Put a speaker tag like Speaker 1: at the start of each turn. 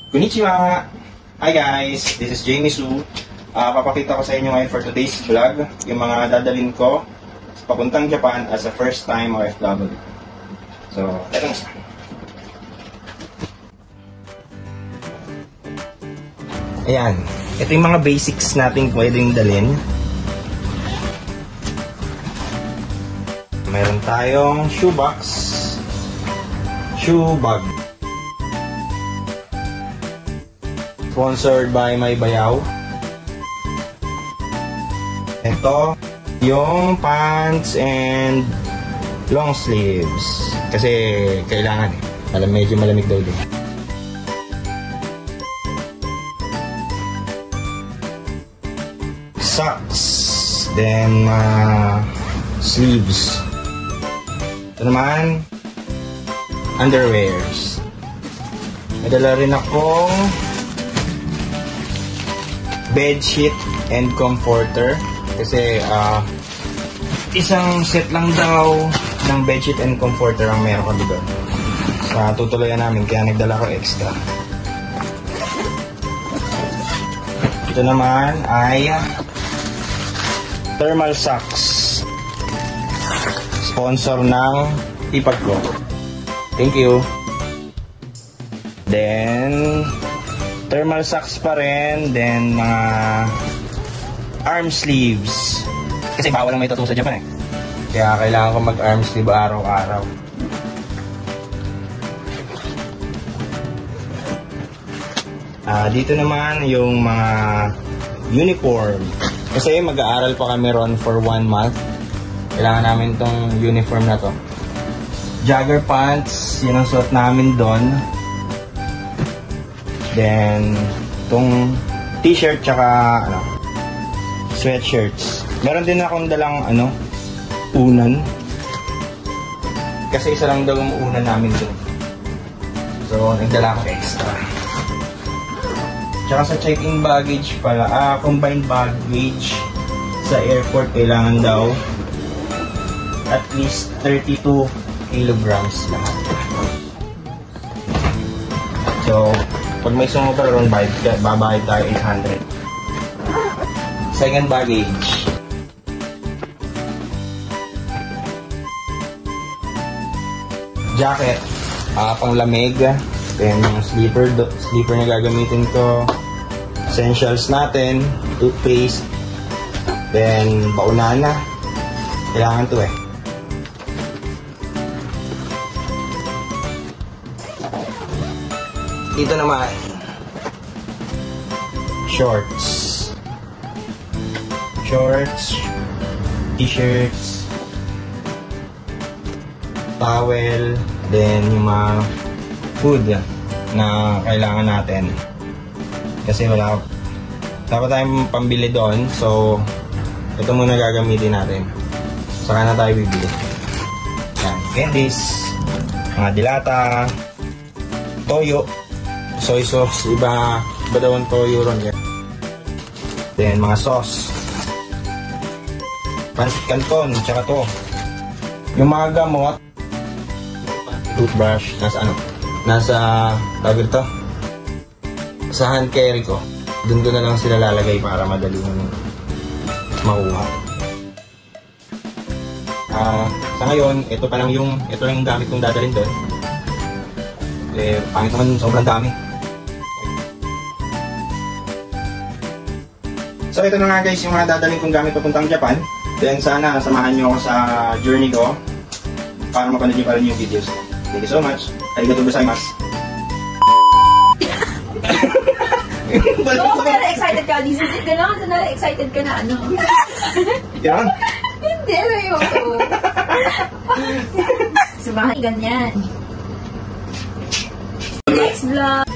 Speaker 1: Konnichiwa! Hi guys! This is Jamie Su. Papakita ko sa inyo ngayon for today's vlog yung mga dadalhin ko papuntang Japan as a first time OFW. So, eto na siya. Ayan. Ito yung mga basics natin pwedeng dalhin. Meron tayong shoebox, shoe bag. Sponsored by May Bayaw. Ito, yung pants and long sleeves. Kasi kailangan eh. Medyo malamig daw din. Socks. Then, sleeves. Ito naman, underwears. May dala rin akong bedsheet and comforter. Kasi, isang set lang daw ng bedsheet and comforter ang meron kami doon. Sa tutuluyan namin, kaya nagdala ko extra. Ito naman ay thermal socks. Sponsor ng ipag ko. Thank you. Then, thermal socks pa rin. Then, mga arm sleeves. Kasi bawal lang may tattoo sa Japan eh. Kaya kailangan ko mag-arm sleeve araw-araw. Dito naman yung mga uniform. Kasi mag-aaral pa kami ron for 1 month. Kailangan namin tong uniform na to. Jogger pants, yun ang suot namin doon. Then, itong t-shirt tsaka sweatshirts. Meron din akong dalang unan. Kasi isa lang daw yung unan namin doon. So, nagdala ko extra. Tsaka sa check-in baggage pala, combined baggage sa airport kailangan daw at least 32 kilograms lahat. So, pag may sumobra ron, babayad tayo 800. Second baggage. Jacket, pang lamig. Then, yung sleeper na gagamitin ko. Essentials natin, toothpaste. Then, baunana. Kailangan to eh. Dito naman, shorts, t-shirts, towel, then yung mga food na kailangan natin. Kasi dapat tayong pambili doon, so ito muna gagamitin natin. Saka na tayo bibili. Yan, candies, mga dilata, toyo, soy sauce, iba daw ang toyo ron yan. Then mga sauce, pansit canton, tsaka to. Yung mga gamot, toothbrush, nasa tawag ito, sa hand carry ko. Doon ko na lang sila lalagay para madali mo makuha. Sa ngayon, ito lang yung gamit kong dadalhin doon. Pangit naman, sobrang dami. So ito na nga guys yung mga dadalhin kong gamit papuntang Japan. Then sana samahan nyo ako sa journey ko para mapanood nyo pa rin yung videos. Thank you so much. Arigatou gozaimasu.
Speaker 2: Oo, pero excited ka. This is it. Kailangan na excited ka na
Speaker 1: Yan?
Speaker 2: Hindi, ayoko. Samahan ganyan. Next vlog.